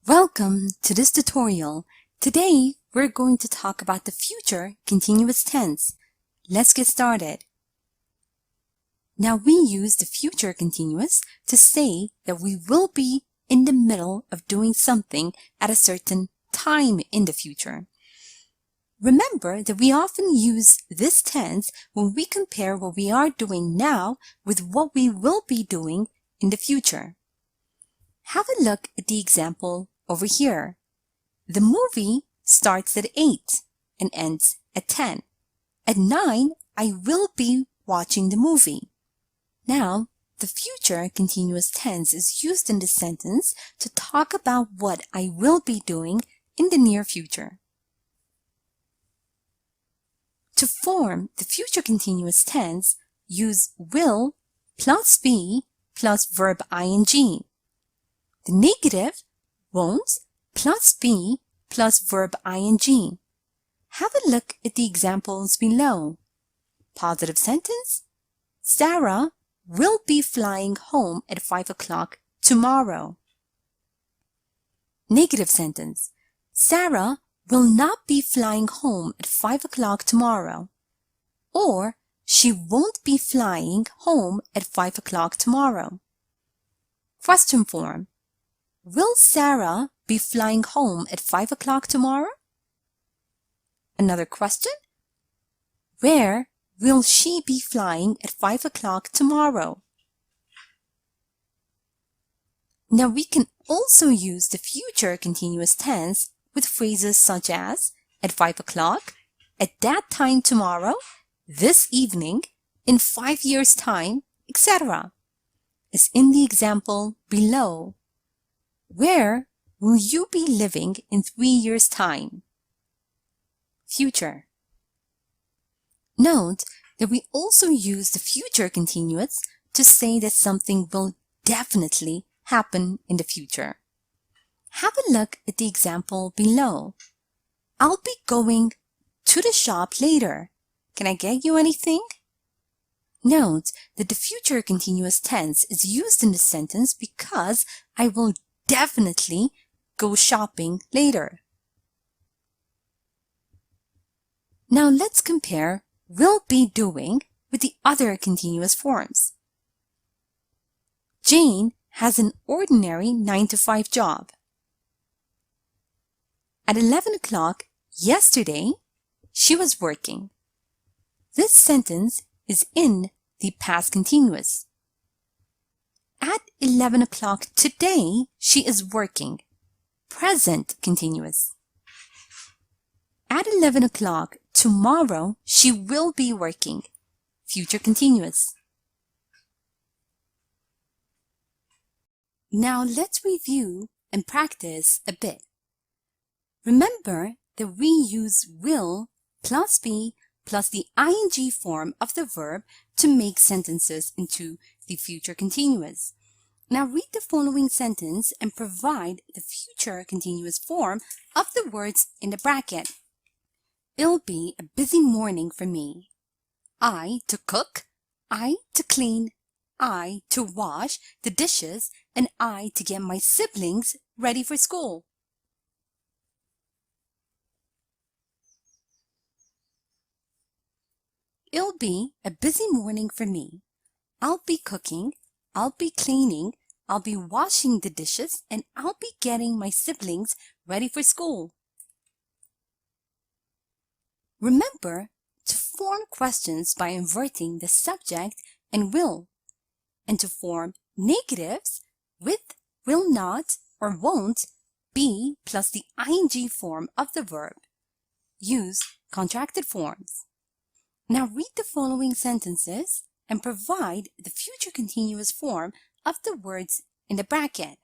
Welcome to this tutorial. Today, we're going to talk about the future continuous tense. Let's get started. Now, we use the future continuous to say that we will be in the middle of doing something at a certain time in the future. Remember that we often use this tense when we compare what we are doing now with what we will be doing in the future. Have a look at the example over here. The movie starts at 8 and ends at 10. At 9, I will be watching the movie. Now, the future continuous tense is used in this sentence to talk about what I will be doing in the near future. To form the future continuous tense, use will plus be plus verb ing. The negative, won't, plus be plus verb ing. Have a look at the examples below. Positive sentence: Sarah will be flying home at 5 o'clock tomorrow. Negative sentence: Sarah will not be flying home at 5 o'clock tomorrow. Or, she won't be flying home at 5 o'clock tomorrow. Question form: Will Sarah be flying home at 5 o'clock tomorrow? Another question: Where will she be flying at 5 o'clock tomorrow? Now we can also use the future continuous tense with phrases such as at 5 o'clock, at that time tomorrow, this evening, in 5 years' time, etc. As in the example below. Where will you be living in 3 years' time? Future. Note that we also use the future continuous to say that something will definitely happen in the future. Have a look at the example below. I'll be going to the shop later. Can I get you anything? Note that the future continuous tense is used in this sentence because I will definitely go shopping later. Now let's compare will be doing with the other continuous forms. Jane has an ordinary 9-to-5 job. At 11 o'clock yesterday, she was working. This sentence is in the past continuous. At 11 o'clock today, she is working. Present continuous. At 11 o'clock tomorrow, she will be working. Future continuous. Now let's review and practice a bit. Remember that we use will plus be plus the ing form of the verb to make sentences into the future continuous. Now read the following sentence and provide the future continuous form of the words in the bracket. It'll be a busy morning for me. I to cook, I to clean, I to wash the dishes, and I to get my siblings ready for school. It'll be a busy morning for me. I'll be cooking, I'll be cleaning, I'll be washing the dishes, and I'll be getting my siblings ready for school. Remember to form questions by inverting the subject and will, and to form negatives with will not or won't be plus the ing form of the verb. Use contracted forms. Now read the following sentences and provide the future continuous form of the words in the bracket.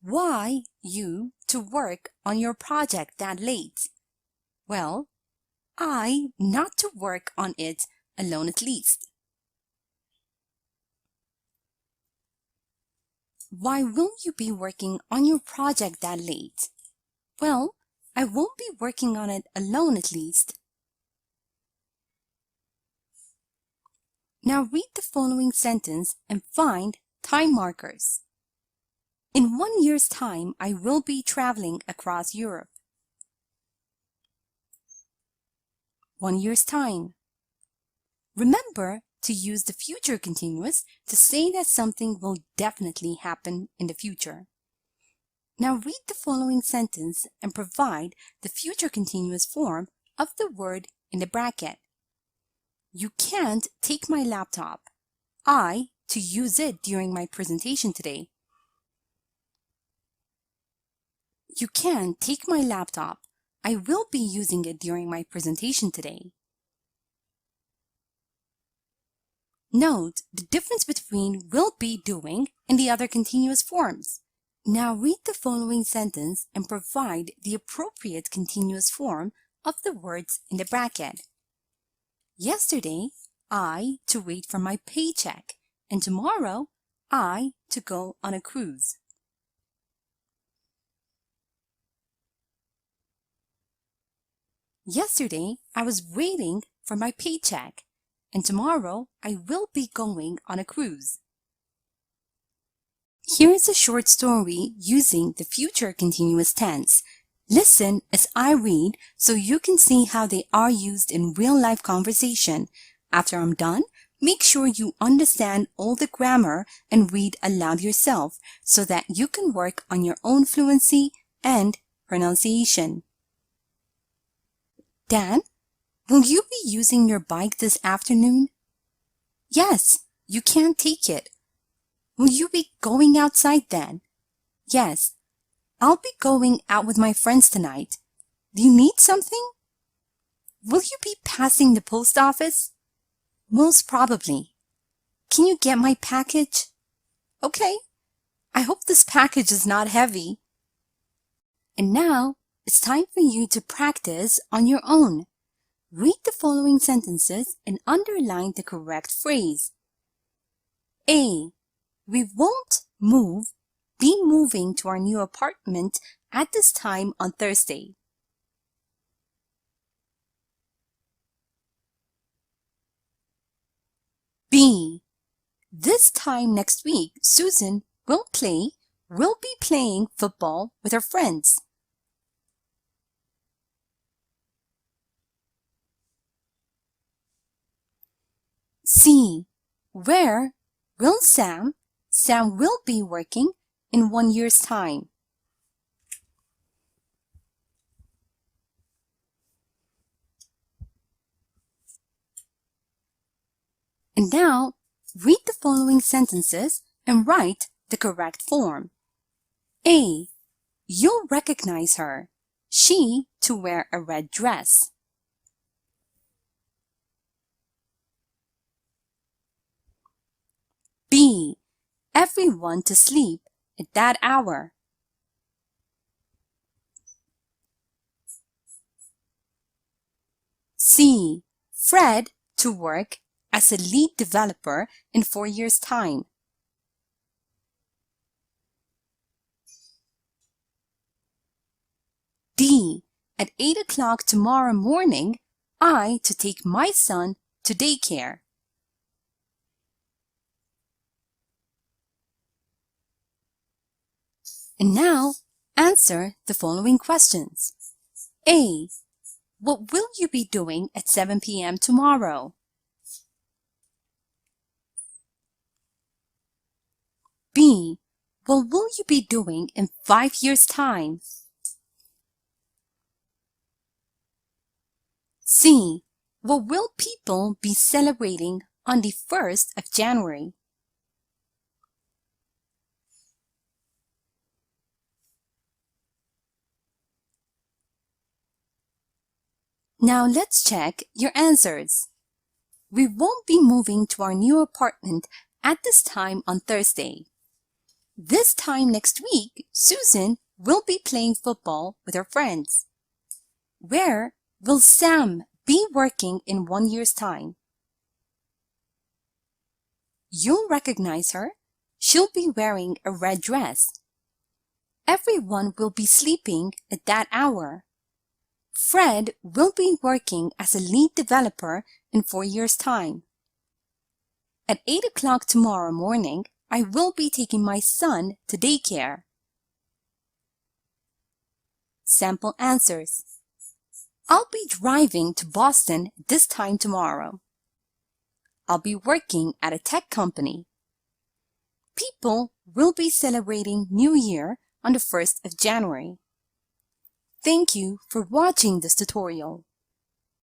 Why you to work on your project that late? Well, I not to work on it alone at least. Why will you be working on your project that late? Well, I won't be working on it alone at least. Now read the following sentence and find time markers. In 1 year's time, I will be traveling across Europe. 1 year's time. Remember to use the future continuous to say that something will definitely happen in the future. Now read the following sentence and provide the future continuous form of the word in the bracket. You can't take my laptop. To use it during my presentation today. You can't take my laptop. I will be using it during my presentation today. Note the difference between will be doing and the other continuous forms. Now read the following sentence and provide the appropriate continuous form of the words in the bracket. Yesterday, to wait for my paycheck, and tomorrow, to go on a cruise. Yesterday, I was waiting for my paycheck, and tomorrow I will be going on a cruise. Here is a short story using the future continuous tense. Listen as I read so you can see how they are used in real-life conversation. After I'm done, make sure you understand all the grammar and read aloud yourself so that you can work on your own fluency and pronunciation. Dan, will you be using your bike this afternoon? Yes, you can't take it. Will you be going outside then? Yes, I'll be going out with my friends tonight. Do you need something? Will you be passing the post office? Most probably. Can you get my package? Okay. I hope this package is not heavy. And now, it's time for you to practice on your own. Read the following sentences and underline the correct phrase. A. We won't be moving to our new apartment at this time on Thursday. B. This time next week, Susan will be playing football with her friends. C. Where will Sam will be working in 1 year's time. And now, read the following sentences and write the correct form. A. You'll recognize her. She to wear a red dress. B. Everyone to sleep at that hour. C. Fred to work as a lead developer in 4 years' time. D. At 8 o'clock tomorrow morning, to take my son to daycare. And now, answer the following questions. A. What will you be doing at 7 p.m. tomorrow? B. What will you be doing in 5 years' time? C. What will people be celebrating on the 1st of January? Now let's check your answers. We won't be moving to our new apartment at this time on Thursday. This time next week, Susan will be playing football with her friends. Where will Sam be working in 1 year's time? You'll recognize her. She'll be wearing a red dress. Everyone will be sleeping at that hour. Fred will be working as a lead developer in 4 years' time. At 8 o'clock tomorrow morning, I will be taking my son to daycare. Sample answers. I'll be driving to Boston this time tomorrow. I'll be working at a tech company. People will be celebrating New Year on the 1st of January. Thank you for watching this tutorial.